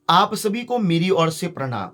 आप सभी को मेरी ओर से प्रणाम।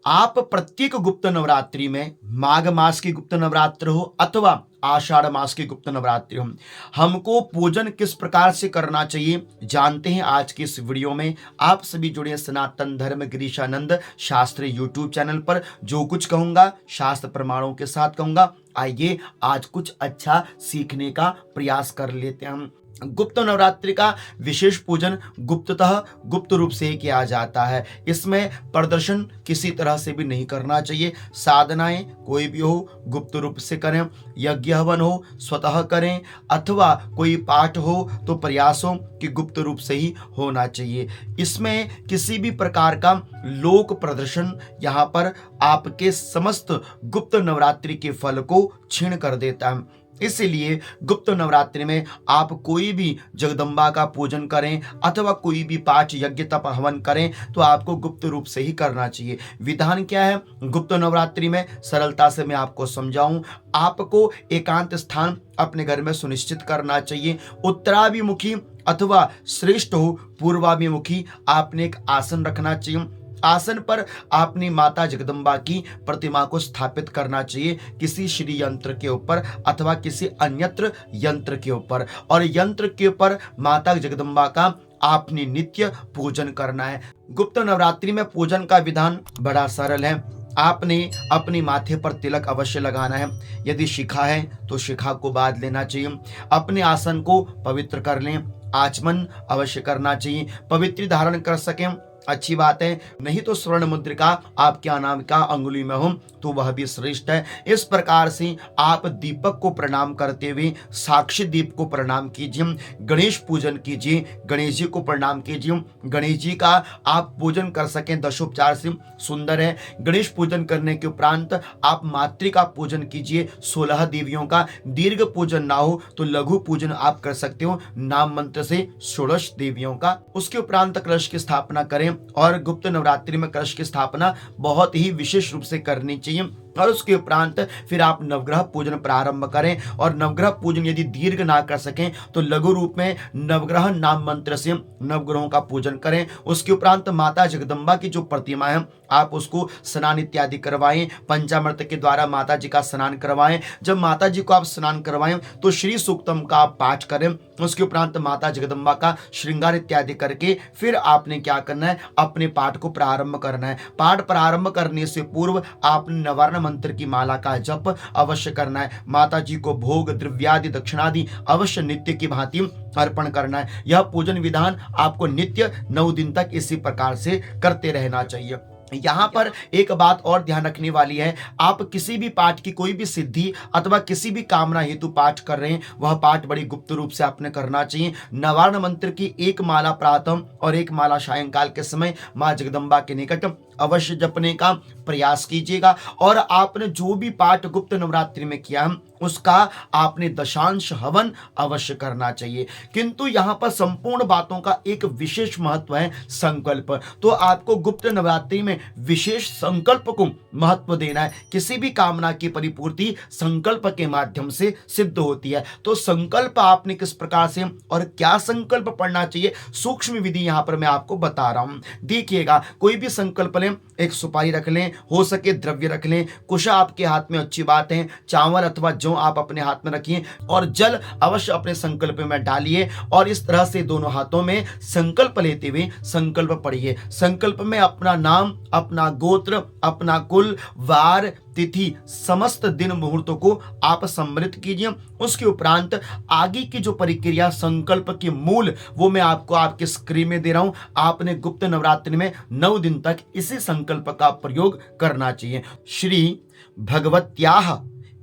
आप प्रत्येक गुप्त नवरात्रि में माघ मास की गुप्त नवरात्र हो अथवा आषाढ़ मास की गुप्त नवरात्रि हो, हमको पूजन किस प्रकार से करना चाहिए जानते हैं आज की इस वीडियो में। आप सभी जुड़े सनातन धर्म गिरीशानंद शास्त्री यूट्यूब चैनल पर। जो कुछ कहूंगा शास्त्र प्रमाणों के साथ कहूंगा। आइए आज कुछ अच्छा सीखने का प्रयास कर लेते हैं हम। गुप्त नवरात्रि का विशेष पूजन गुप्ततः गुप्त रूप से किया जाता है। इसमें प्रदर्शन किसी तरह से भी नहीं करना चाहिए। साधनाएं कोई भी हो गुप्त रूप से करें, यज्ञ हवन हो स्वतः करें, अथवा कोई पाठ हो तो प्रयासों कि गुप्त रूप से ही होना चाहिए। इसमें किसी भी प्रकार का लोक प्रदर्शन यहाँ पर आपके समस्त गुप्त नवरात्रि के फल को छीन कर देता है। इसलिए गुप्त नवरात्रि में आप कोई भी जगदम्बा का पूजन करें अथवा कोई भी पाठ यज्ञ तप हवन करें तो आपको गुप्त रूप से ही करना चाहिए। विधान क्या है गुप्त नवरात्रि में, सरलता से मैं आपको समझाऊं। आपको एकांत स्थान अपने घर में सुनिश्चित करना चाहिए। उत्तराभिमुखी अथवा श्रेष्ठ हो पूर्वाभिमुखी आपने एक आसन रखना चाहिए। आसन पर आपने माता जगदम्बा की प्रतिमा को स्थापित करना चाहिए, किसी श्री यंत्र के ऊपर अथवा किसी अन्यत्र यंत्र के ऊपर, और यंत्र के ऊपर माता जगदम्बा का आपने नित्य पूजन करना है। गुप्त नवरात्रि में पूजन का विधान बड़ा सरल है। आपने अपने माथे पर तिलक अवश्य लगाना है। यदि शिखा है तो शिखा को बांध लेना चाहिए। अपने आसन को पवित्र कर लें। आचमन अवश्य करना चाहिए। पवित्र धारण कर सकें अच्छी बात है, नहीं तो स्वर्ण मुद्रिका आपके अनामिका अंगुली में हो तो वह भी श्रेष्ठ है। इस प्रकार से आप दीपक को प्रणाम करते हुए साक्षी दीप को प्रणाम कीजिए। गणेश पूजन कीजिए, गणेश जी को प्रणाम कीजिए। गणेश जी का आप पूजन कर सकें दशोपचार से सुंदर है। गणेश पूजन करने के उपरांत आप मातृका पूजन कीजिए 16 देवियों का। दीर्घ पूजन ना हो तो लघु पूजन आप कर सकते हो नाम मंत्र से 16 देवियों का। उसके उपरांत कलश की स्थापना करें, और गुप्त नवरात्रि में कलश की स्थापना बहुत ही विशेष रूप से करनी चाहिए। और उसके उपरांत फिर आप नवग्रह पूजन प्रारंभ करें, और नवग्रह पूजन यदि दीर्घ ना कर सकें तो लघु रूप में नवग्रह नाम मंत्र से नवग्रहों का पूजन करें। उसके उपरांत माता जगदम्बा की जो प्रतिमा है आप उसको स्नान इत्यादि करवाएं। पंचामृत के द्वारा माता जी का स्नान करवाएं। जब माता जी को आप स्नान करवाएं तो श्री सूक्तम का पाठ करें। उसके उपरांत माता जगदम्बा का श्रृंगार इत्यादि करके फिर आपने क्या करना है, अपने पाठ को प्रारंभ करना है। पाठ प्रारंभ करने से पूर्व आपने नवारण मंत्र की माला का जप अवश्य करना है। माता जी को भोग द्रव्यादि दक्षिणादि अवश्य नित्य की भांति अर्पण करना है। यह पूजन विधान आपको नित्य 9 दिन तक इसी प्रकार से करते रहना चाहिए। यहाँ पर एक बात और ध्यान रखने वाली है, आप किसी भी पाठ की कोई भी सिद्धि अथवा किसी भी कामना हेतु पाठ कर रहे हैं वह पाठ बड़ी गुप्त रूप से आपने करना चाहिए। नवारण मंत्र की एक माला प्रातः और एक माला सायंकाल के समय मां जगदम्बा के निकट अवश्य जपने का प्रयास कीजिएगा। और आपने जो भी पाठ गुप्त नवरात्रि में किया उसका आपने दशांश हवन अवश्य करना चाहिए। किंतु यहाँ पर संपूर्ण बातों का एक विशेष महत्व है संकल्प। तो आपको गुप्त नवरात्रि में विशेष संकल्प को महत्व देना है। किसी भी कामना की परिपूर्ति संकल्प के माध्यम से सिद्ध होती है। तो संकल्प आपने किस प्रकार से और क्या संकल्प पढ़ना चाहिए सूक्ष्म विधि यहाँ पर मैं आपको बता रहा हूं। देखिएगा, कोई भी संकल्प लें, एक सुपारी रख लें, हो सके द्रव्य रख लें, कुशा आपके हाथ में अच्छी बात है, चावल अथवा जौ आप अपने हाथ में रखिए, और जल अवश्य अपने संकल्प में डालिए, और इस तरह से दोनों हाथों में संकल्प लेते हुए संकल्प पढ़िए। संकल्प में अपना नाम, अपना गोत्र, अपना कुल, वार, तिथि, समस्त दिन मुहूर्तों को आप सम्मिलित कीजिए। उसके उपरांत आगे की जो प्रक्रिया संकल्प के मूल वो मैं आपको आपके स्क्रीन में दे रहा हूं। आपने गुप्त नवरात्रि में 9 दिन तक इसी संकल्प का प्रयोग करना चाहिए। श्री भगवत्याः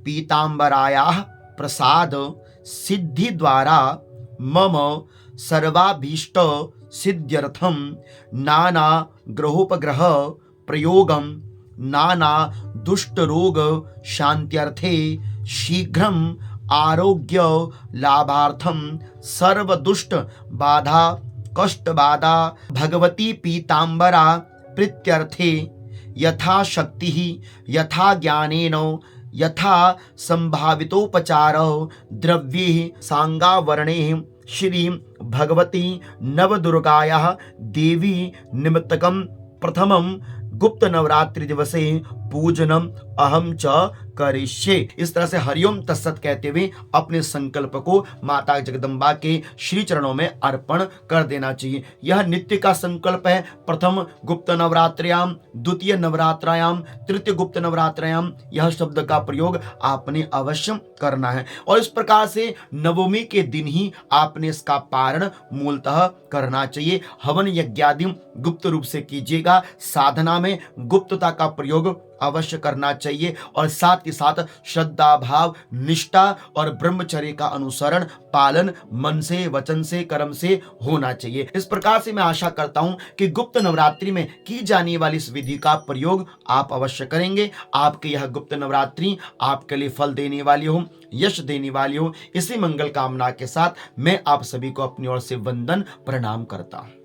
पीतांबरायाः प्रसाद सिद्धि द्वारा मम सर्वाभीष्ट सिद्ध्यर्थम नाना ग्रहोपग्रह प्रयोगम नाना दुष्ट रोग शांत्यर्थे शीघ्रम आरोग्य लाभार्थम सर्व दुष्ट बाधा कष्ट बाधा भगवती पीतांबरा प्रीत्यर्थे यथा शक्ति यथा ज्ञानेन यथा संभावितोपचार द्रव्ये सांगावरणे श्री भगवती नवदुर्गायाः देवी निमित्तकं प्रथमं गुप्त नवरात्रि दिवसे पूजनम अहम च करिष्ये। इस तरह से हरिओम तत्सत कहते हुए अपने संकल्प को माता जगदम्बा के श्री चरणों में अर्पण कर देना चाहिए। यह नित्य का संकल्प है। प्रथम गुप्त नवरात्र्याम, द्वितीय नवरात्रायाम, तृतीय गुप्त नवरात्रायाम, यह शब्द का प्रयोग आपने अवश्य करना है। और इस प्रकार से नवमी के दिन ही आपने इसका पारण मूलतः करना चाहिए। हवन यज्ञादि गुप्त रूप से कीजिएगा। साधना में गुप्तता का प्रयोग अवश्य करना चाहिए और साथ ही साथ श्रद्धा भाव, निष्ठा और ब्रह्मचर्य का अनुसरण पालन मन से, वचन से, कर्म से होना चाहिए। इस प्रकार से मैं आशा करता हूं कि गुप्त नवरात्रि में की जाने वाली इस विधि का प्रयोग आप अवश्य करेंगे। आपके यह गुप्त नवरात्रि आपके लिए फल देने वाली हो, यश देने वाली हो। इसी मंगल कामना के साथ मैं आप सभी को अपनी ओर से वंदन प्रणाम करता हूं।